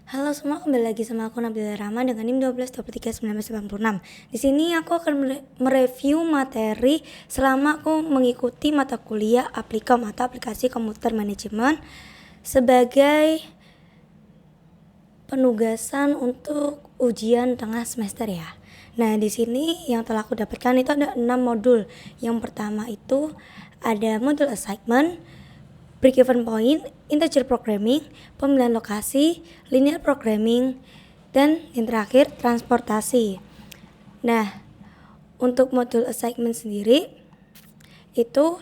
Halo semua, kembali lagi sama aku Nabila Rahma dengan NIM 12231986. Di sini aku akan mereview materi selama aku mengikuti mata kuliah aplikasi komputer manajemen sebagai penugasan untuk ujian tengah semester ya. Nah, di sini yang telah aku dapatkan itu ada 6 modul. Yang pertama itu ada modul assignment, break-even point, integer programming, pemilihan lokasi, linear programming, dan yang terakhir transportasi. Nah, untuk modul assignment sendiri itu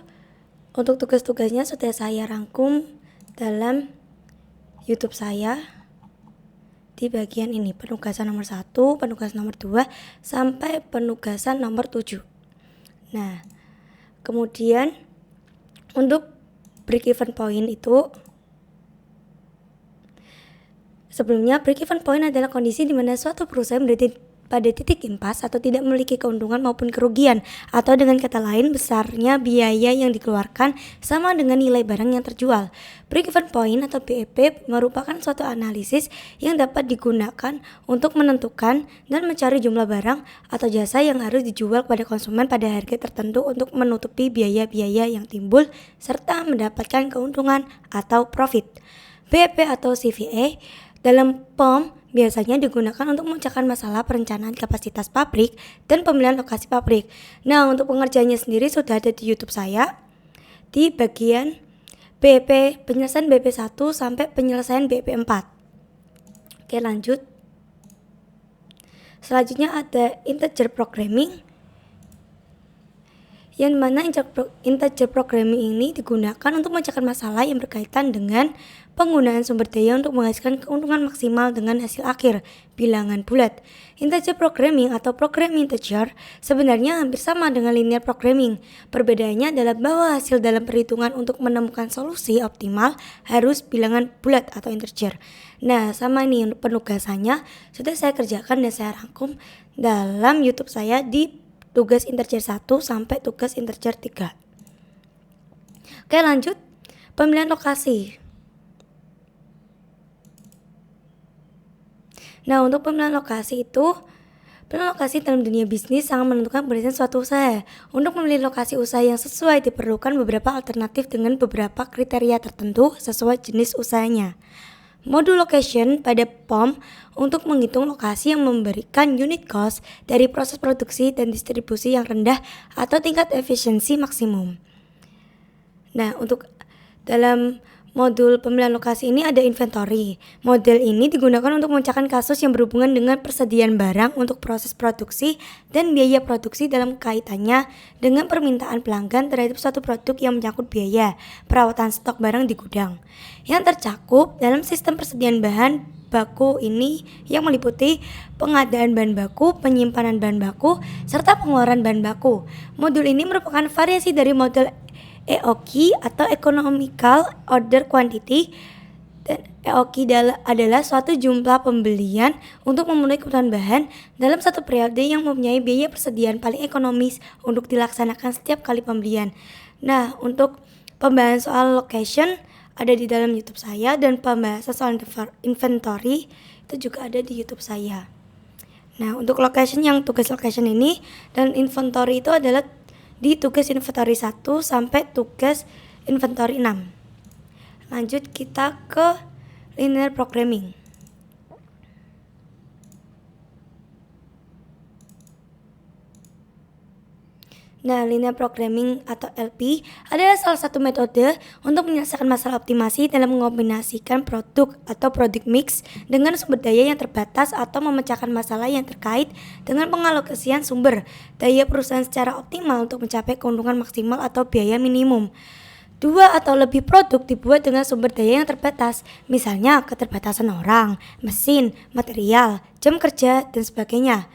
untuk tugas-tugasnya sudah saya rangkum dalam YouTube saya di bagian ini, penugasan nomor 1, penugasan nomor 2, sampai penugasan nomor 7. Nah, kemudian untuk break-even point itu, sebelumnya break-even point adalah kondisi di mana suatu perusahaan berada pada titik impas atau tidak memiliki keuntungan maupun kerugian, atau dengan kata lain besarnya biaya yang dikeluarkan sama dengan nilai barang yang terjual. Break-even point atau BEP merupakan suatu analisis yang dapat digunakan untuk menentukan dan mencari jumlah barang atau jasa yang harus dijual kepada konsumen pada harga tertentu untuk menutupi biaya-biaya yang timbul serta mendapatkan keuntungan atau profit. BEP atau CVA dalam POM biasanya digunakan untuk memecahkan masalah perencanaan kapasitas pabrik dan pemilihan lokasi pabrik. Nah, untuk pengerjaannya sendiri sudah ada di YouTube saya di bagian BEP, penyelesaian BEP 1 sampai penyelesaian BEP 4. Oke, lanjut. Selanjutnya ada integer programming, yang mana integer programming ini digunakan untuk memecahkan masalah yang berkaitan dengan penggunaan sumber daya untuk menghasilkan keuntungan maksimal dengan hasil akhir bilangan bulat. Integer programming atau programming integer sebenarnya hampir sama dengan linear programming. Perbedaannya adalah bahwa hasil dalam perhitungan untuk menemukan solusi optimal harus bilangan bulat atau integer. Nah, sama ini untuk penugasannya sudah saya kerjakan dan saya rangkum dalam YouTube saya di tugas integer 1 sampai tugas integer 3. Oke, lanjut. Pemilihan lokasi. Nah, untuk pemilihan lokasi dalam dunia bisnis sangat menentukan keberhasilan suatu usaha. Untuk memilih lokasi usaha yang sesuai diperlukan beberapa alternatif dengan beberapa kriteria tertentu sesuai jenis usahanya. Modul location pada POM untuk menghitung lokasi yang memberikan unit cost dari proses produksi dan distribusi yang rendah atau tingkat efisiensi maksimum. Nah, untuk dalam modul pemilihan lokasi ini ada inventory. Model ini digunakan untuk memecahkan kasus yang berhubungan dengan persediaan barang untuk proses produksi dan biaya produksi dalam kaitannya dengan permintaan pelanggan terhadap suatu produk yang menyangkut biaya perawatan stok barang di gudang. Yang tercakup dalam sistem persediaan bahan baku ini yang meliputi pengadaan bahan baku, penyimpanan bahan baku, serta pengeluaran bahan baku. Modul ini merupakan variasi dari model EOQ atau Economical Order Quantity. Dan EOQ adalah suatu jumlah pembelian untuk memenuhi kebutuhan bahan dalam satu periode yang mempunyai biaya persediaan paling ekonomis untuk dilaksanakan setiap kali pembelian. Nah, untuk pembahasan soal location ada di dalam YouTube saya, dan pembahasan soal inventory itu juga ada di YouTube saya. Nah, untuk location, yang tugas location ini dan inventory itu adalah di tugas inventory 1 sampai tugas inventory 6. Lanjut kita ke linear programming. Nah, linear programming atau LP adalah salah satu metode untuk menyelesaikan masalah optimasi dalam mengombinasikan produk atau product mix dengan sumber daya yang terbatas atau memecahkan masalah yang terkait dengan pengalokasian sumber daya perusahaan secara optimal untuk mencapai keuntungan maksimal atau biaya minimum. 2 atau lebih produk dibuat dengan sumber daya yang terbatas, misalnya keterbatasan orang, mesin, material, jam kerja, dan sebagainya.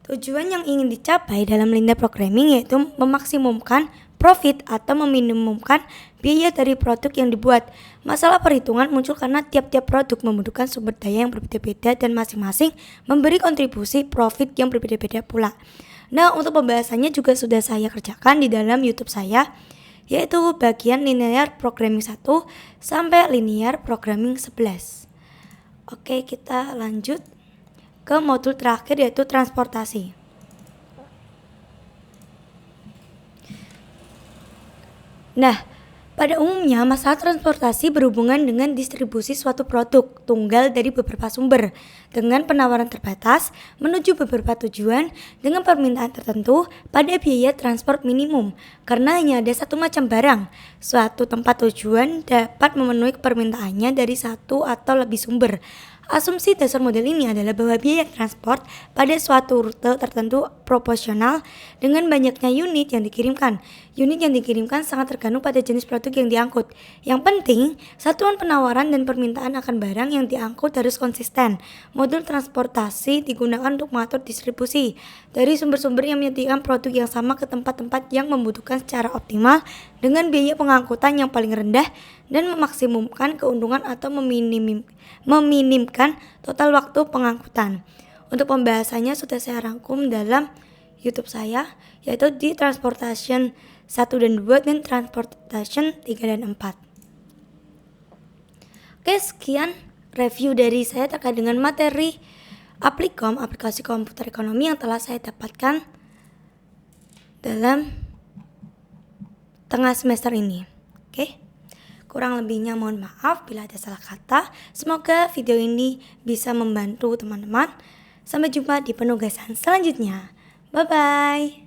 Tujuan yang ingin dicapai dalam linear programming yaitu memaksimumkan profit atau meminimumkan biaya dari produk yang dibuat. Masalah perhitungan muncul karena tiap-tiap produk membutuhkan sumber daya yang berbeda-beda dan masing-masing memberi kontribusi profit yang berbeda-beda pula. Nah, untuk pembahasannya juga sudah saya kerjakan di dalam YouTube saya, yaitu bagian linear programming 1 sampai linear programming 11. Oke, kita lanjut ke modul terakhir yaitu transportasi. Nah, pada umumnya masalah transportasi berhubungan dengan distribusi suatu produk tunggal dari beberapa sumber dengan penawaran terbatas menuju beberapa tujuan dengan permintaan tertentu pada biaya transport minimum. Karena hanya ada satu macam barang, suatu tempat tujuan dapat memenuhi permintaannya dari satu atau lebih sumber. Asumsi dasar model ini adalah bahwa biaya transport pada suatu rute tertentu proporsional dengan banyaknya unit yang dikirimkan. Unit yang dikirimkan sangat tergantung pada jenis produk yang diangkut. Yang penting, satuan penawaran dan permintaan akan barang yang diangkut harus konsisten. Modul transportasi digunakan untuk mengatur distribusi dari sumber-sumber yang menyediakan produk yang sama ke tempat-tempat yang membutuhkan secara optimal dengan biaya pengangkutan yang paling rendah dan memaksimumkan keuntungan atau meminimkan total waktu pengangkutan. Untuk pembahasannya sudah saya rangkum dalam YouTube saya, yaitu di Transportation 1 dan 2 dan Transportation 3 dan 4. Oke, sekian review dari saya terkait dengan materi Applikom, aplikasi komputer ekonomi yang telah saya dapatkan dalam tengah semester ini. Oke. Kurang lebihnya mohon maaf bila ada salah kata. Semoga video ini bisa membantu teman-teman. Sampai jumpa di penugasan selanjutnya. Bye-bye.